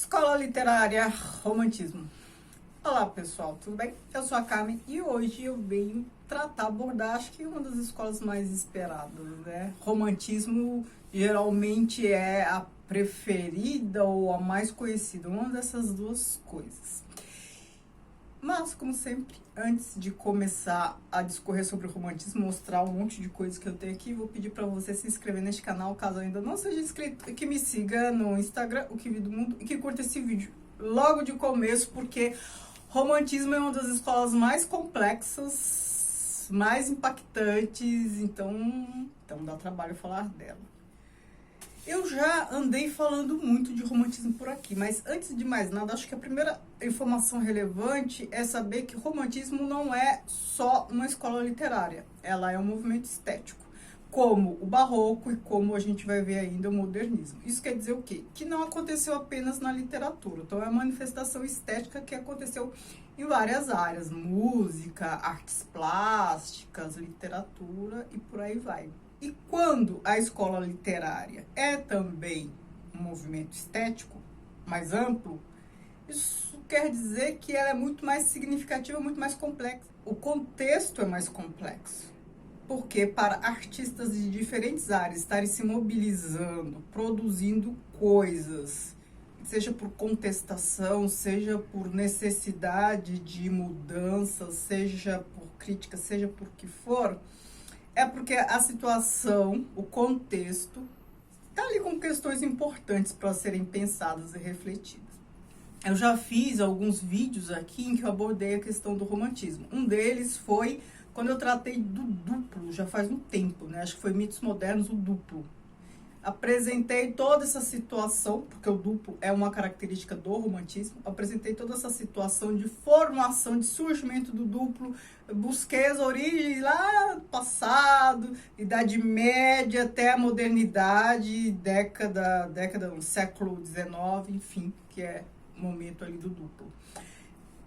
Escola Literária Romantismo. Olá pessoal, tudo bem? Eu sou a Carmen e hoje eu venho abordar, acho que uma das escolas mais esperadas, né? Romantismo geralmente é a preferida ou a mais conhecida, uma dessas duas coisas. Mas, como sempre, antes de começar a discorrer sobre o romantismo, mostrar um monte de coisas que eu tenho aqui, vou pedir para você se inscrever neste canal, caso ainda não seja inscrito, e que me siga no Instagram, o Kiwi do Mundo, e que curta esse vídeo logo de começo, porque romantismo é uma das escolas mais complexas, mais impactantes, então dá trabalho falar dela. Eu já andei falando muito de romantismo por aqui, mas antes de mais nada, acho que a primeira informação relevante é saber que o romantismo não é só uma escola literária, ela é um movimento estético, como o barroco e como a gente vai ver ainda o modernismo. Isso quer dizer o quê? Que não aconteceu apenas na literatura, então é uma manifestação estética que aconteceu em várias áreas, música, artes plásticas, literatura e por aí vai. E quando a escola literária é também um movimento estético mais amplo, isso quer dizer que ela é muito mais significativa, muito mais complexa. O contexto é mais complexo, porque para artistas de diferentes áreas estarem se mobilizando, produzindo coisas, seja por contestação, seja por necessidade de mudança, seja por crítica, seja por que for, é porque a situação, o contexto, está ali com questões importantes para serem pensadas e refletidas. Eu já fiz alguns vídeos aqui em que eu abordei a questão do romantismo. Um deles foi quando eu tratei do duplo, já faz um tempo, né? Acho que foi Mitos Modernos, o duplo. Apresentei toda essa situação, porque o duplo é uma característica do romantismo, apresentei toda essa situação de formação, de surgimento do duplo, busquei as origens lá do passado, Idade Média até a modernidade, século XIX, enfim, que é o momento ali do duplo.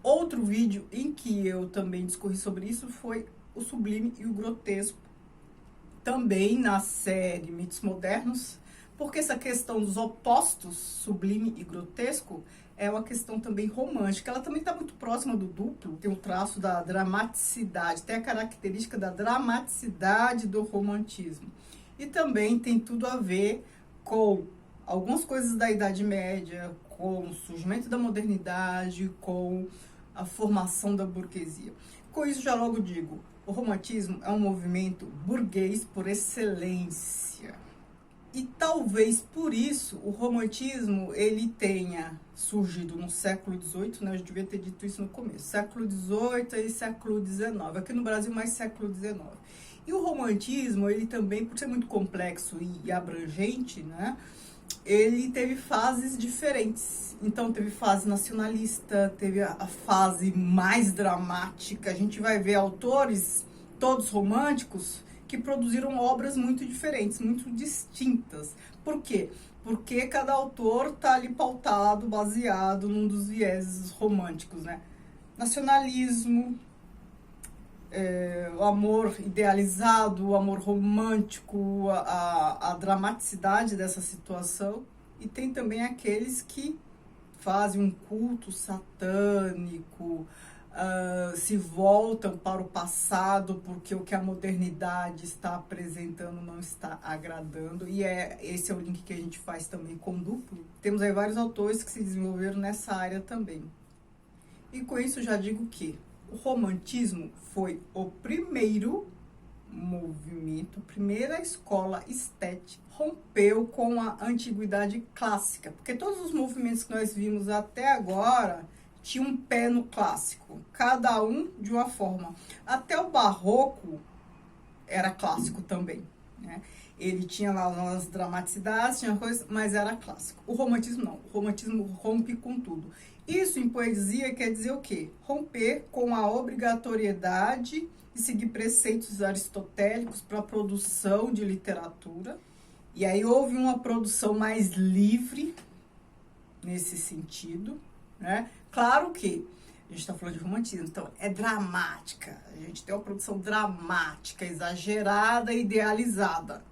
Outro vídeo em que eu também discorri sobre isso foi o sublime e o grotesco, também na série Mitos Modernos, porque essa questão dos opostos, sublime e grotesco, é uma questão também romântica. Ela também está muito próxima do duplo, tem o traço da dramaticidade, tem a característica da dramaticidade do romantismo. E também tem tudo a ver com algumas coisas da Idade Média, com o surgimento da modernidade, com a formação da burguesia. Com isso, já logo digo, o romantismo é um movimento burguês por excelência. E talvez por isso o romantismo ele tenha surgido no século XVIII, né? Eu devia ter dito isso no começo. Século XVIII e século XIX. Aqui no Brasil, mais século XIX. E o romantismo, ele também, por ser muito complexo e abrangente, né? Ele teve fases diferentes. Então, teve fase nacionalista, teve a fase mais dramática. A gente vai ver autores, todos românticos, que produziram obras muito diferentes, muito distintas. Por quê? Porque cada autor está ali pautado, baseado num dos vieses românticos, né? Nacionalismo, o amor idealizado, o amor romântico, a dramaticidade dessa situação. E tem também aqueles que fazem um culto satânico, se voltam para o passado porque o que a modernidade está apresentando não está agradando. E esse é o link que a gente faz também com o duplo. Temos aí vários autores que se desenvolveram nessa área também. E com isso já digo que o romantismo foi o primeiro movimento, a primeira escola estética, rompeu com a antiguidade clássica, porque todos os movimentos que nós vimos até agora tinham um pé no clássico, cada um de uma forma. Até o barroco era clássico também, né? Ele tinha lá umas dramaticidades, tinha coisas, mas era clássico. O romantismo não, o romantismo rompe com tudo. Isso em poesia quer dizer o quê? Romper com a obrigatoriedade de seguir preceitos aristotélicos para a produção de literatura. E aí houve uma produção mais livre nesse sentido, né? Claro que a gente está falando de romantismo, então é dramática. A gente tem uma produção dramática, exagerada, idealizada.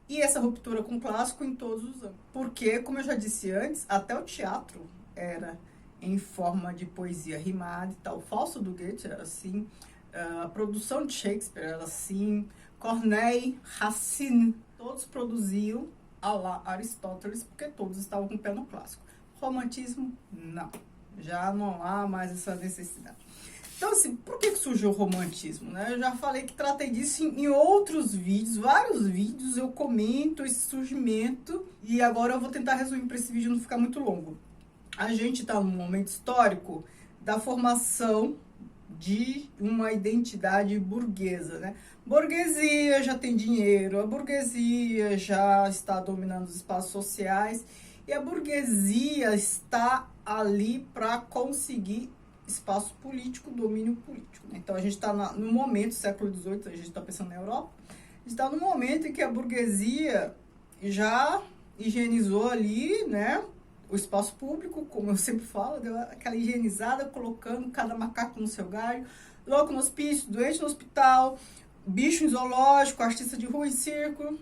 E essa ruptura com o clássico em todos os âmbitos. Porque, como eu já disse antes, até o teatro era em forma de poesia rimada e tal. O Fausto do Goethe era assim, a produção de Shakespeare era assim, Corneille, Racine, todos produziam a lá Aristóteles, porque todos estavam com o pé no clássico. Romantismo, não. Já não há mais essa necessidade. Então, assim, por que surgiu o romantismo, né? Eu já falei que tratei disso em outros vídeos, vários vídeos eu comento esse surgimento, e agora eu vou tentar resumir para esse vídeo não ficar muito longo. A gente está num momento histórico da formação de uma identidade burguesa, né? Burguesia já tem dinheiro, a burguesia já está dominando os espaços sociais, e a burguesia está ali para conseguir espaço político, domínio político. Então, a gente está no momento, século XVIII, a gente está pensando na Europa, a gente está no momento em que a burguesia já higienizou ali, né, o espaço público, como eu sempre falo, deu aquela higienizada, colocando cada macaco no seu galho, louco no hospício, doente no hospital, bicho em zoológico, artista de rua em circo,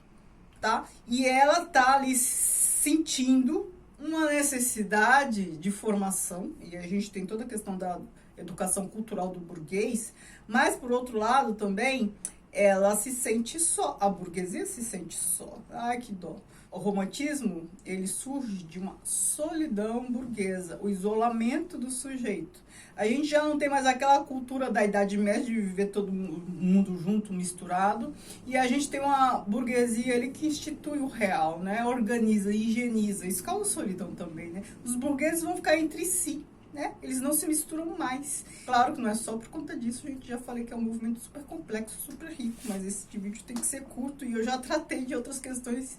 tá? E ela tá ali sentindo uma necessidade de formação, e a gente tem toda a questão da educação cultural do burguês, mas, por outro lado, também, ela se sente só, a burguesia se sente só. Ai, que dó. O romantismo, ele surge de uma solidão burguesa, o isolamento do sujeito. A gente já não tem mais aquela cultura da Idade Média de viver todo mundo junto, misturado, e a gente tem uma burguesia ali que institui o real, né? Organiza, higieniza, isso causa solidão também, né? Os burgueses vão ficar entre si, né? Eles não se misturam mais. Claro que não é só por conta disso, a gente já falei que é um movimento super complexo, super rico, mas esse vídeo tem que ser curto e eu já tratei de outras questões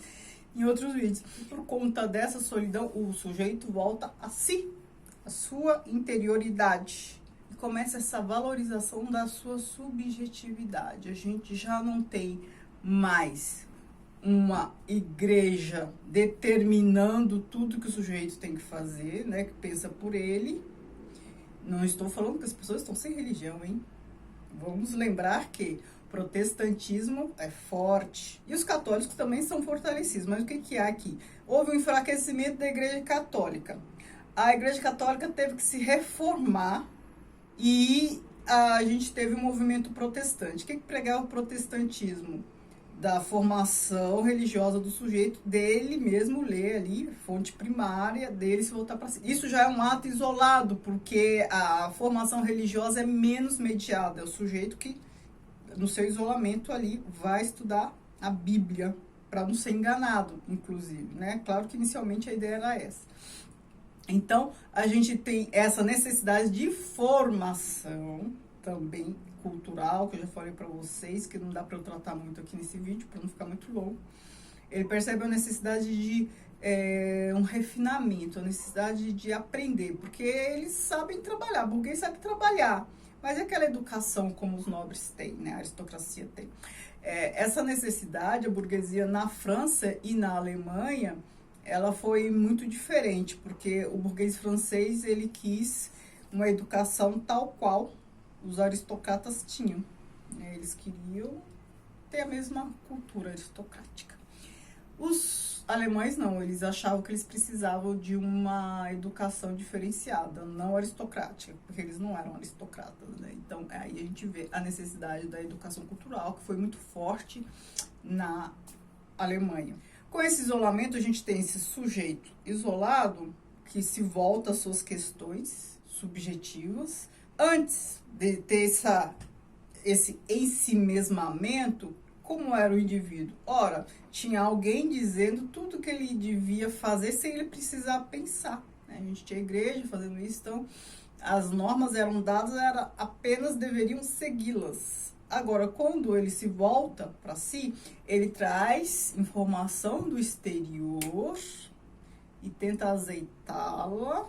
em outros vídeos. E por conta dessa solidão, o sujeito volta a si, a sua interioridade, e começa essa valorização da sua subjetividade. A gente já não tem mais uma igreja determinando tudo que o sujeito tem que fazer, né, que pensa por ele. Não estou falando que as pessoas estão sem religião, hein? Vamos lembrar que o protestantismo é forte e os católicos também são fortalecidos. Mas o que há aqui? Houve um enfraquecimento da Igreja Católica. A Igreja Católica teve que se reformar e a gente teve um movimento protestante. O que pregava o protestantismo? Da formação religiosa do sujeito, dele mesmo ler ali, fonte primária, dele se voltar para si. Isso já é um ato isolado, porque a formação religiosa é menos mediada. É o sujeito que, no seu isolamento ali, vai estudar a Bíblia, para não ser enganado, inclusive, né? Claro que inicialmente a ideia era essa. Então, a gente tem essa necessidade de formação também cultural, que eu já falei para vocês, que não dá para eu tratar muito aqui nesse vídeo, para não ficar muito longo. Ele percebe a necessidade de um refinamento, a necessidade de aprender, porque eles sabem trabalhar, o burguês sabe trabalhar, mas é aquela educação como os nobres têm, né? A aristocracia tem. Essa necessidade, a burguesia na França e na Alemanha, ela foi muito diferente, porque o burguês francês, ele quis uma educação tal qual os aristocratas tinham, né? Eles queriam ter a mesma cultura aristocrática. Os alemães não, eles achavam que eles precisavam de uma educação diferenciada, não aristocrática, porque eles não eram aristocratas, né? Então, aí a gente vê a necessidade da educação cultural, que foi muito forte na Alemanha. Com esse isolamento, a gente tem esse sujeito isolado que se volta às suas questões subjetivas. Antes de ter esse ensimesmamento, como era o indivíduo? Ora, tinha alguém dizendo tudo que ele devia fazer sem ele precisar pensar, né? A gente tinha a igreja fazendo isso, então as normas eram dadas, apenas deveriam segui-las. Agora, quando ele se volta para si, ele traz informação do exterior e tenta azeitá-la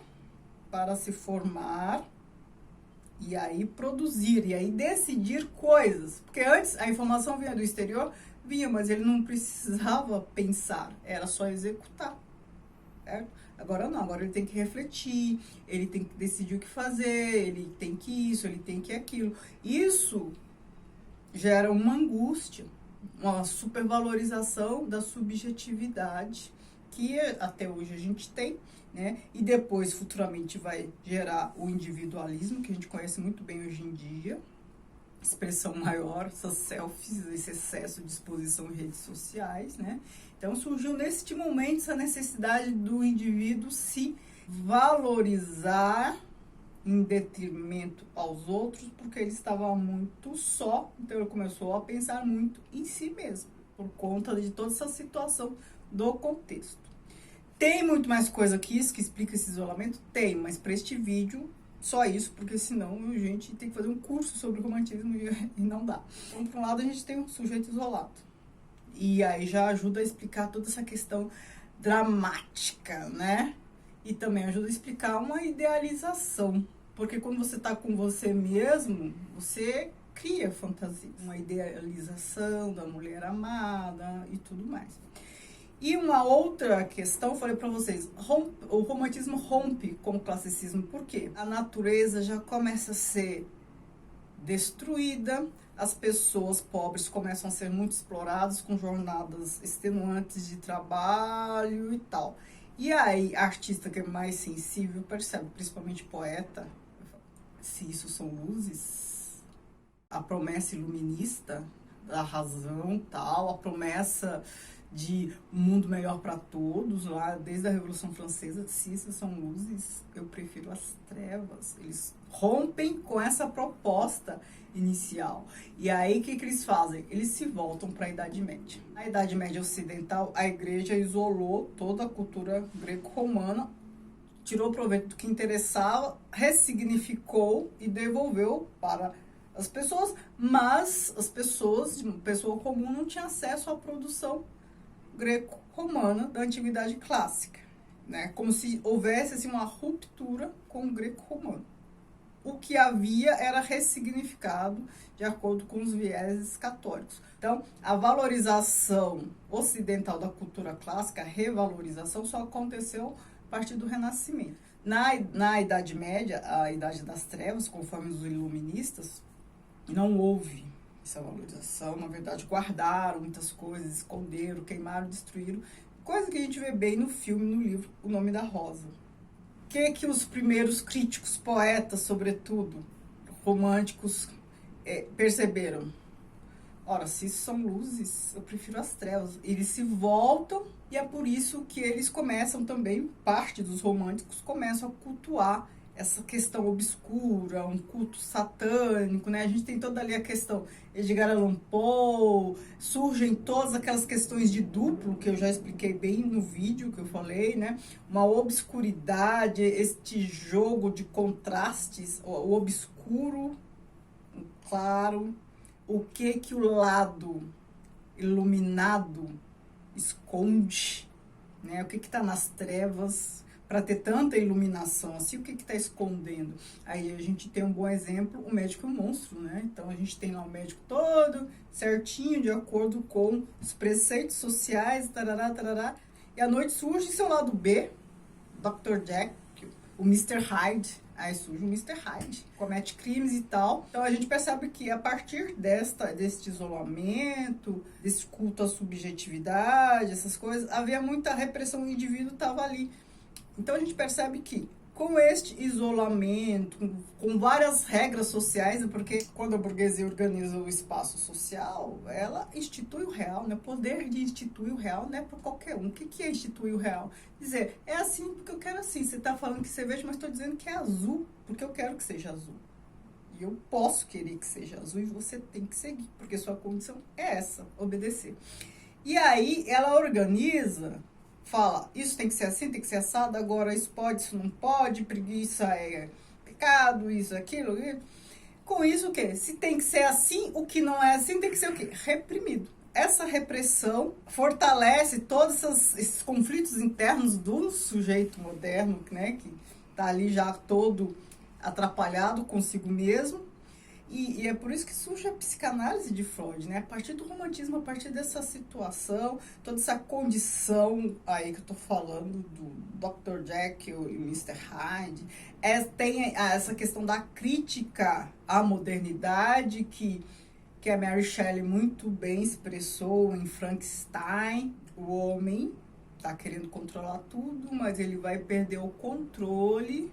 para se formar e aí produzir, e aí decidir coisas. Porque antes a informação vinha do exterior, mas ele não precisava pensar, era só executar, certo? Agora não, agora ele tem que refletir, ele tem que decidir o que fazer, ele tem que isso, ele tem que aquilo. Isso gera uma angústia, uma supervalorização da subjetividade que até hoje a gente tem, né? E depois, futuramente, vai gerar o individualismo, que a gente conhece muito bem hoje em dia, expressão maior, essas selfies, esse excesso de exposição em redes sociais, né? Então surgiu neste momento essa necessidade do indivíduo se valorizar em detrimento aos outros, porque ele estava muito só, então ele começou a pensar muito em si mesmo, por conta de toda essa situação do contexto. Tem muito mais coisa que isso, que explica esse isolamento? Tem, mas para este vídeo, só isso, porque senão a gente tem que fazer um curso sobre romantismo e não dá. Então, por um lado, a gente tem um sujeito isolado. E aí já ajuda a explicar toda essa questão dramática, né? E também ajuda a explicar uma idealização. Porque quando você está com você mesmo, você cria fantasia. Uma idealização da mulher amada e tudo mais. E uma outra questão, falei para vocês, o romantismo rompe com o classicismo. Por quê? A natureza já começa a ser destruída, as pessoas pobres começam a ser muito exploradas com jornadas extenuantes de trabalho e tal. E aí, a artista que é mais sensível percebe, principalmente poeta, se isso são luzes, a promessa iluminista da razão, tal, a promessa de um mundo melhor para todos, lá desde a Revolução Francesa, se isso são luzes, eu prefiro as trevas. Eles rompem com essa proposta inicial. E aí, o que eles fazem? Eles se voltam para a Idade Média. Na Idade Média Ocidental, a igreja isolou toda a cultura greco-romana, tirou proveito do que interessava, ressignificou e devolveu para as pessoas, mas as pessoas, pessoa comum, não tinha acesso à produção greco-romana da antiguidade clássica, né? Como se houvesse assim, uma ruptura com o greco-romano. O que havia era ressignificado de acordo com os vieses católicos. Então, a valorização ocidental da cultura clássica, a revalorização, só aconteceu a partir do Renascimento. Na Idade Média, a Idade das Trevas, conforme os iluministas, não houve essa valorização. Na verdade, guardaram muitas coisas, esconderam, queimaram, destruíram. Coisa que a gente vê bem no filme, no livro, O Nome da Rosa. O que os primeiros críticos, poetas, sobretudo, românticos, perceberam? Ora, se isso são luzes, eu prefiro as trevas. Eles se voltam e é por isso que eles começam também, parte dos românticos, começam a cultuar essa questão obscura, um culto satânico, né? A gente tem toda ali a questão Edgar Allan Poe, surgem todas aquelas questões de duplo, que eu já expliquei bem no vídeo que eu falei, né? Uma obscuridade, este jogo de contrastes, o obscuro, o claro, o que o lado iluminado esconde, né? O que está nas trevas, para ter tanta iluminação assim, o que está escondendo? Aí a gente tem um bom exemplo, o médico e o monstro, né? Então a gente tem lá o médico todo certinho, de acordo com os preceitos sociais, tarará, tarará, e à noite surge seu lado B, Dr. Jack, o Mr. Hyde, aí surge o Mr. Hyde, comete crimes e tal. Então a gente percebe que a partir deste isolamento, desse culto à subjetividade, essas coisas, havia muita repressão, o indivíduo estava ali. Então a gente percebe que com este isolamento, com várias regras sociais, porque quando a burguesia organiza o espaço social, ela institui o real, né? O poder de instituir o real não é para qualquer um. O que é instituir o real? Dizer, é assim porque eu quero assim. Você está falando que você veja, mas estou dizendo que é azul, porque eu quero que seja azul. E eu posso querer que seja azul e você tem que seguir, porque sua condição é essa, obedecer. E aí ela organiza, fala, isso tem que ser assim, tem que ser assado, agora isso pode, isso não pode, preguiça é pecado, isso, aquilo. Com isso o quê? Se tem que ser assim, o que não é assim tem que ser o quê? Reprimido. Essa repressão fortalece todos esses conflitos internos do sujeito moderno, né, que está ali já todo atrapalhado consigo mesmo. E é por isso que surge a psicanálise de Freud, né? A partir do romantismo, a partir dessa situação, toda essa condição aí que eu tô falando do Dr. Jekyll e Mr. Hyde, tem essa questão da crítica à modernidade que a Mary Shelley muito bem expressou em Frankenstein, o homem, está querendo controlar tudo, mas ele vai perder o controle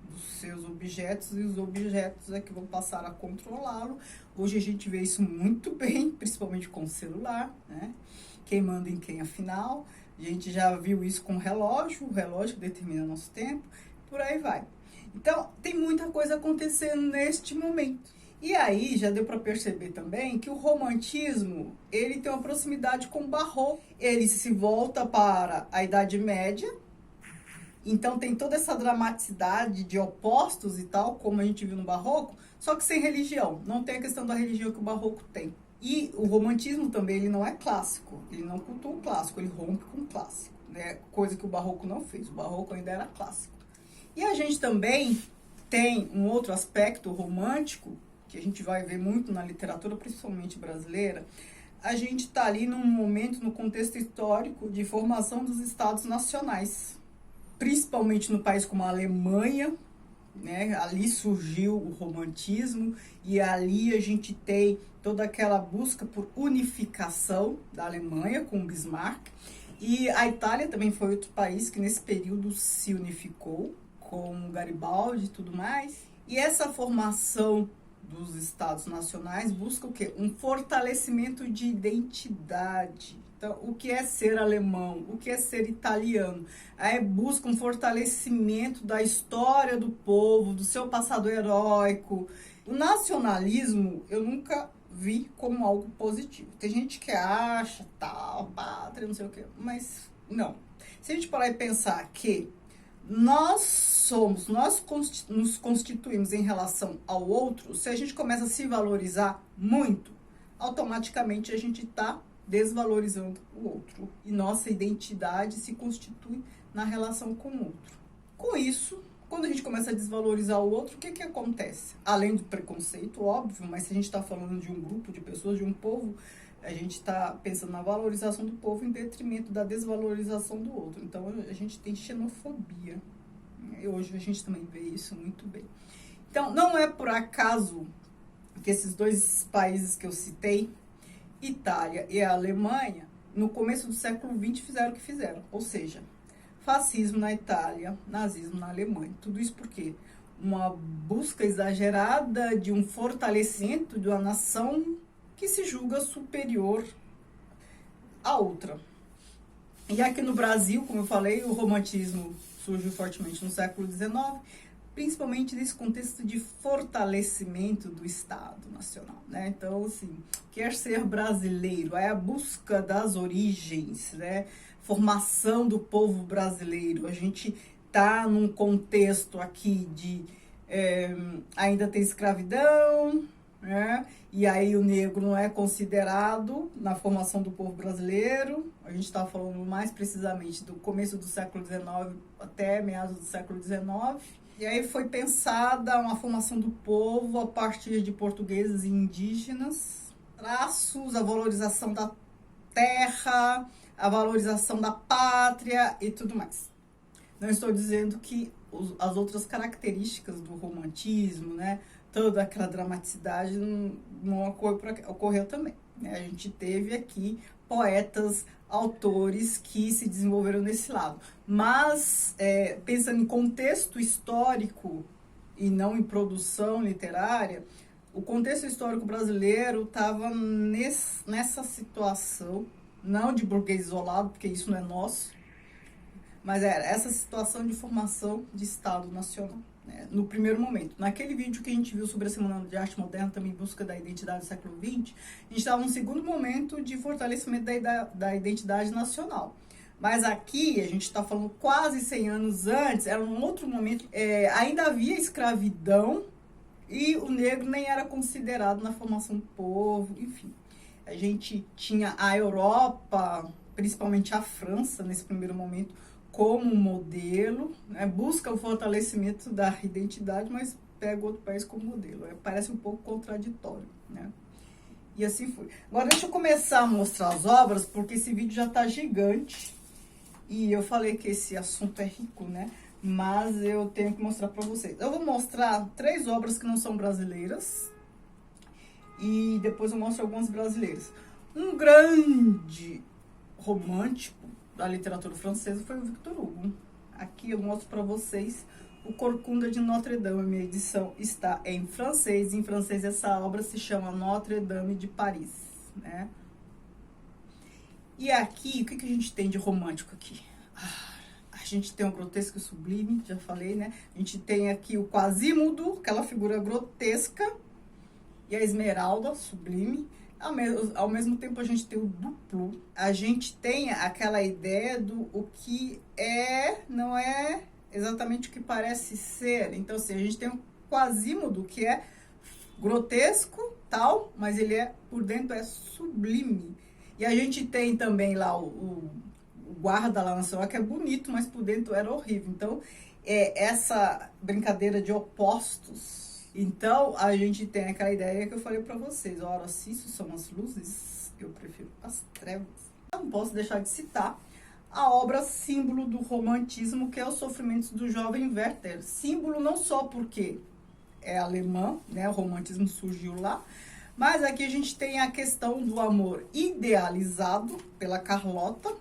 dos seus objetos e os objetos é que vão passar a controlá-lo. Hoje a gente vê isso muito bem, principalmente com o celular, né? Quem manda em quem, afinal. A gente já viu isso com o relógio que determina nosso tempo, por aí vai. Então, tem muita coisa acontecendo neste momento. E aí, já deu para perceber também que o romantismo, ele tem uma proximidade com o barroco. Ele se volta para a Idade Média, então tem toda essa dramaticidade de opostos e tal, como a gente viu no barroco, só que sem religião. Não tem a questão da religião que o barroco tem. E o romantismo também, ele não é clássico, ele não cultua o clássico, ele rompe com o clássico, né? Coisa que o barroco não fez, o barroco ainda era clássico. E a gente também tem um outro aspecto romântico, que a gente vai ver muito na literatura, principalmente brasileira. A gente está ali num momento, no contexto histórico, de formação dos estados nacionais, principalmente no país como a Alemanha, né? Ali surgiu o romantismo e ali a gente tem toda aquela busca por unificação da Alemanha com Bismarck. E a Itália também foi outro país que nesse período se unificou com Garibaldi e tudo mais. E essa formação dos estados nacionais busca o quê? Um fortalecimento de identidade. Então, o que é ser alemão? O que é ser italiano? Aí busca um fortalecimento da história do povo, do seu passado heróico. O nacionalismo, eu nunca vi como algo positivo. Tem gente que acha, tal, pátria, não sei o quê, mas não. Se a gente parar e pensar que nós nos constituímos em relação ao outro, se a gente começa a se valorizar muito, automaticamente a gente está desvalorizando o outro. E nossa identidade se constitui na relação com o outro. Com isso, quando a gente começa a desvalorizar o outro, o que acontece? Além do preconceito, óbvio, mas se a gente está falando de um grupo de pessoas, de um povo, a gente está pensando na valorização do povo em detrimento da desvalorização do outro. Então, a gente tem xenofobia. E hoje a gente também vê isso muito bem. Então, não é por acaso que esses dois países que eu citei, Itália e a Alemanha, no começo do século XX fizeram o que fizeram. Ou seja, fascismo na Itália, nazismo na Alemanha. Tudo isso porque uma busca exagerada de um fortalecimento de uma nação que se julga superior à outra. E aqui no Brasil, como eu falei, o romantismo surgiu fortemente no século XIX, principalmente nesse contexto de fortalecimento do Estado Nacional, né? Então, assim, quer ser brasileiro, é a busca das origens, né? Formação do povo brasileiro. A gente está num contexto aqui de ainda tem escravidão, né? E aí o negro não é considerado na formação do povo brasileiro. A gente está falando mais precisamente do começo do século XIX até meados do século XIX. E aí foi pensada uma formação do povo a partir de portugueses e indígenas, traços, a valorização da terra, a valorização da pátria e tudo mais. Não estou dizendo que as outras características do romantismo, né, toda aquela dramaticidade não ocorreu também, né? A gente teve aqui poetas, autores que se desenvolveram nesse lado. Mas, pensando em contexto histórico e não em produção literária, o contexto histórico brasileiro estava nessa situação, não de burguês isolado, porque isso não é nosso, mas era essa situação de formação de Estado Nacional, né? No primeiro momento. Naquele vídeo que a gente viu sobre a Semana de Arte Moderna, também em busca da identidade do século XX, a gente estava num segundo momento de fortalecimento da identidade nacional. Mas aqui, a gente está falando quase 100 anos antes, era um outro momento, ainda havia escravidão e o negro nem era considerado na formação do povo, enfim. A gente tinha a Europa, principalmente a França, nesse primeiro momento, como modelo, né? Busca o fortalecimento da identidade, mas pega outro país como modelo. Parece um pouco contraditório, né? E assim foi. Agora deixa eu começar a mostrar as obras, porque esse vídeo já está gigante. E eu falei que esse assunto é rico, né? Mas eu tenho que mostrar para vocês. Eu vou mostrar 3 obras que não são brasileiras. E depois eu mostro algumas brasileiras. Um grande romântico, da literatura francesa foi o Victor Hugo. Aqui eu mostro para vocês o Corcunda de Notre Dame. A minha edição está em francês. Em francês essa obra se chama Notre Dame de Paris, né? E aqui, o que a gente tem de romântico aqui? A gente tem o grotesco e o sublime, já falei, né? A gente tem aqui o Quasímodo, aquela figura grotesca, e a Esmeralda, sublime. Ao mesmo tempo a gente tem o duplo. A gente tem aquela ideia do o que não é exatamente o que parece ser. Então, assim, a gente tem o Quasímodo, que é grotesco, tal, mas ele por dentro é sublime. E a gente tem também lá o guarda lá na sua, que é bonito, mas por dentro era horrível. Então, essa brincadeira de opostos. Então, a gente tem aquela ideia que eu falei pra vocês. Ora, se isso são as luzes, eu prefiro as trevas. Eu não posso deixar de citar a obra símbolo do romantismo, que é Os Sofrimentos do Jovem Werther. Símbolo não só porque é alemã, né? O romantismo surgiu lá, mas aqui a gente tem a questão do amor idealizado pela Carlota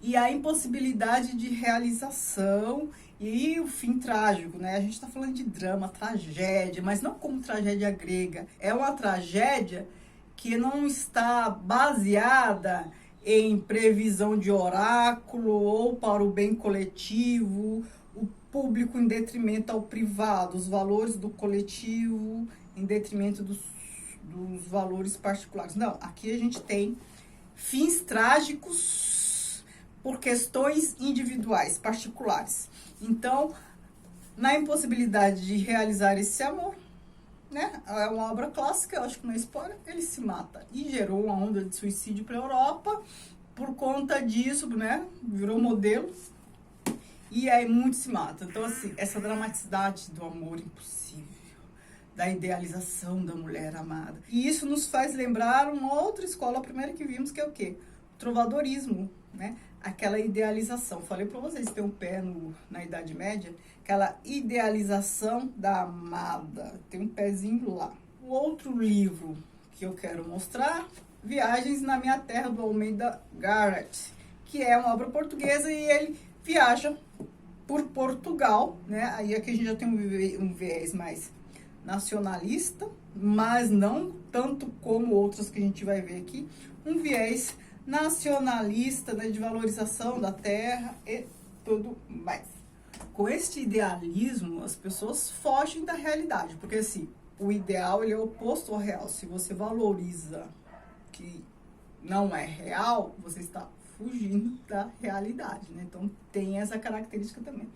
e a impossibilidade de realização e o fim trágico, né? A gente está falando de drama, tragédia, mas não como tragédia grega. É uma tragédia que não está baseada em previsão de oráculo ou para o bem coletivo, o público em detrimento ao privado, os valores do coletivo em detrimento dos valores particulares. Não, aqui a gente tem fins trágicos por questões individuais, particulares. Então, na impossibilidade de realizar esse amor, né? É uma obra clássica, eu acho que não é spoiler, ele se mata. E gerou uma onda de suicídio para a Europa por conta disso, né? Virou modelo. E aí muitos se matam. Então, assim, essa dramaticidade do amor impossível, da idealização da mulher amada. E isso nos faz lembrar uma outra escola, a primeira que vimos, que é o quê? O trovadorismo, né? Aquela idealização. Falei para vocês, tem um pé na Idade Média, aquela idealização da amada. Tem um pezinho lá. O outro livro que eu quero mostrar, Viagens na Minha Terra, do Almeida Garrett, que é uma obra portuguesa e ele viaja por Portugal, né? Aí aqui a gente já tem um viés mais nacionalista, mas não tanto como outros que a gente vai ver aqui, um viés nacionalista, né, de valorização da terra e tudo mais. Com este idealismo, as pessoas fogem da realidade, porque assim, o ideal ele é oposto ao real. Se você valoriza que não é real, você está fugindo da realidade, né? Então tem essa característica também.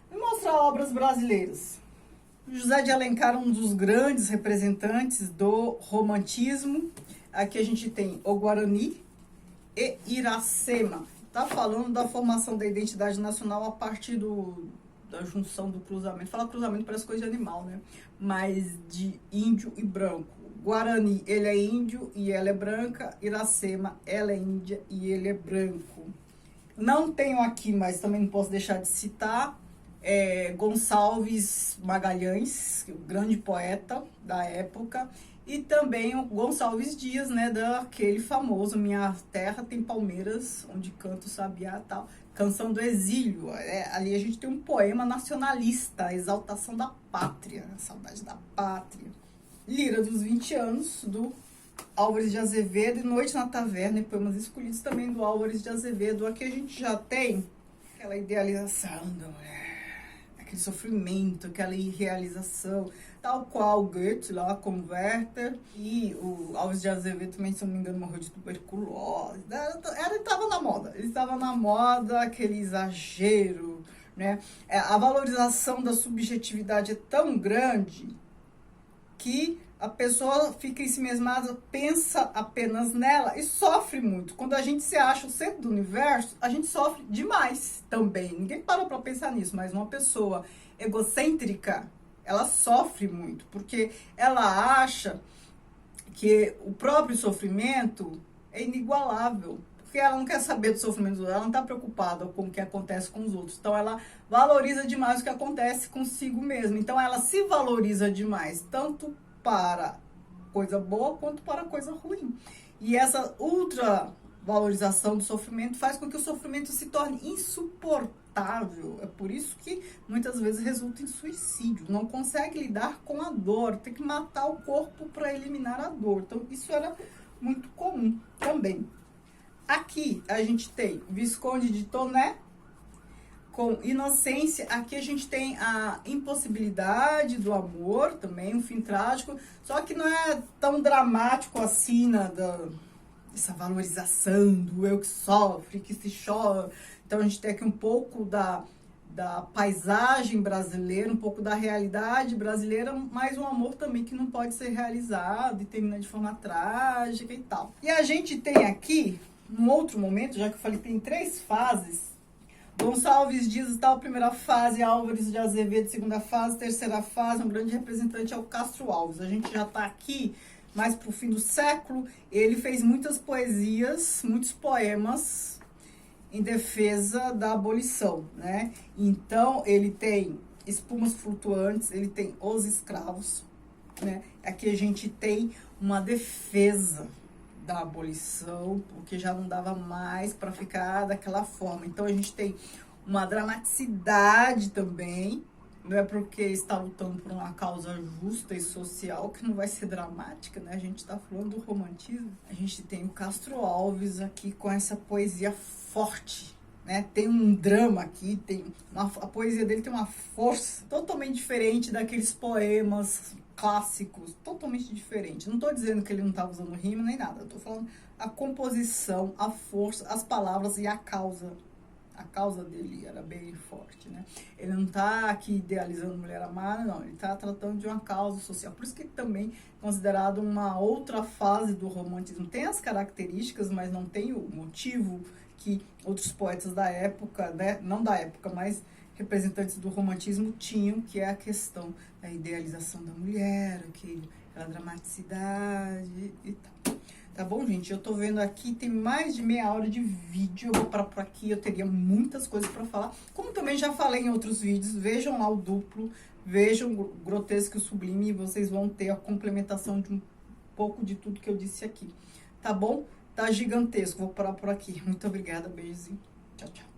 Vou mostrar obras brasileiras. José de Alencar, um dos grandes representantes do romantismo. Aqui a gente tem o Guarani e Iracema. Tá falando da formação da identidade nacional a partir da junção do cruzamento. Falar cruzamento parece coisa de animal, né? Mas de índio e branco. Guarani, ele é índio e ela é branca. Iracema, ela é índia e ele é branco. Não tenho aqui, mas também não posso deixar de citar Gonçalves Magalhães, o grande poeta da época, e também o Gonçalves Dias, né, daquele famoso Minha Terra Tem Palmeiras, onde canto sabiá e tal, Canção do Exílio. Ali a gente tem um poema nacionalista, a exaltação da pátria, a saudade da pátria. Lira dos 20 anos, do Álvares de Azevedo, e Noite na Taverna, e poemas escolhidos também do Álvares de Azevedo. Aqui a gente já tem aquela idealização da mulher, aquele sofrimento, aquela irrealização, tal qual Goethe lá com Werther, e o Álvares de Azevedo também, se não me engano, morreu de tuberculose. Ele estava na moda, aquele exagero, né? A valorização da subjetividade é tão grande que a pessoa fica ensimesmada, pensa apenas nela e sofre muito. Quando a gente se acha o centro do universo, a gente sofre demais também. Ninguém para pra pensar nisso, mas uma pessoa egocêntrica, ela sofre muito, porque ela acha que o próprio sofrimento é inigualável. Porque ela não quer saber do sofrimento do outro, ela não está preocupada com o que acontece com os outros. Então, ela valoriza demais o que acontece consigo mesma. Então, ela se valoriza demais, tanto para coisa boa quanto para coisa ruim. E essa ultra valorização do sofrimento faz com que o sofrimento se torne insuportável. É por isso que muitas vezes resulta em suicídio. Não consegue lidar com a dor, tem que matar o corpo para eliminar a dor. Então, isso era muito comum também. Aqui a gente tem Visconde de Toné, com Inocência. Aqui a gente tem a impossibilidade do amor também, um fim trágico, só que não é tão dramático assim, essa valorização do eu que sofre, que se chora. Então a gente tem aqui um pouco da paisagem brasileira, um pouco da realidade brasileira, mas um amor também que não pode ser realizado e termina de forma trágica e tal. E a gente tem aqui, num outro momento, já que eu falei que tem 3 fases, Gonçalves Dias tal, primeira fase, Álvares de Azevedo, segunda fase, terceira fase, um grande representante é o Castro Alves. A gente já está aqui mais para o fim do século. Ele fez muitas poesias, muitos poemas em defesa da abolição, né? Então, ele tem Espumas Flutuantes, ele tem Os Escravos, né? Aqui a gente tem uma defesa da abolição, porque já não dava mais para ficar daquela forma. Então a gente tem uma dramaticidade também, não é porque está lutando por uma causa justa e social que não vai ser dramática, né? A gente está falando do romantismo. A gente tem o Castro Alves aqui com essa poesia forte, né? Tem um drama aqui, a poesia dele tem uma força totalmente diferente daqueles poemas clássicos, totalmente diferente. Não estou dizendo que ele não estava usando rima nem nada, eu estou falando a composição, a força, as palavras e a causa. A causa dele era bem forte, né? Ele não está aqui idealizando mulher amada, não. Ele está tratando de uma causa social. Por isso que também é considerado uma outra fase do romantismo. Tem as características, mas não tem o motivo que outros poetas da época, né? Não da época, mas representantes do romantismo tinham, que é a questão da idealização da mulher, aquela dramaticidade e tal. Tá bom, gente? Eu tô vendo aqui, tem mais de meia hora de vídeo, eu vou parar por aqui, eu teria muitas coisas para falar. Como também já falei em outros vídeos, vejam lá o duplo, vejam o grotesco e o sublime, e vocês vão ter a complementação de um pouco de tudo que eu disse aqui. Tá bom? Tá gigantesco, vou parar por aqui. Muito obrigada, beijozinho. Tchau, tchau.